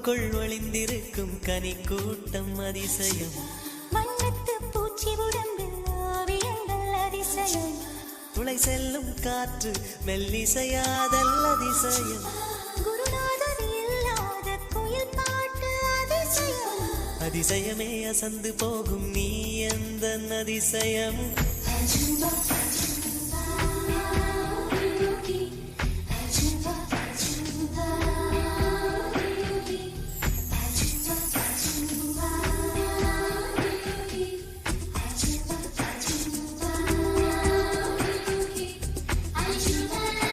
பூவுக்குள் ஒளிந்திருக்கும் கனி கூட்டம் அதிசயம். வண்ணத்து பூச்சி உடம்பில் ஓவியங்கள் அதிசயம். துளை செல்லும் காற்று மெல்லிசையாதல் அதிசயம். குருநாதர் இல்லாத குயில் பாட்டு அதிசயம். அதிசயமே அசந்து போகும் நீ எந்த அதிசயம்.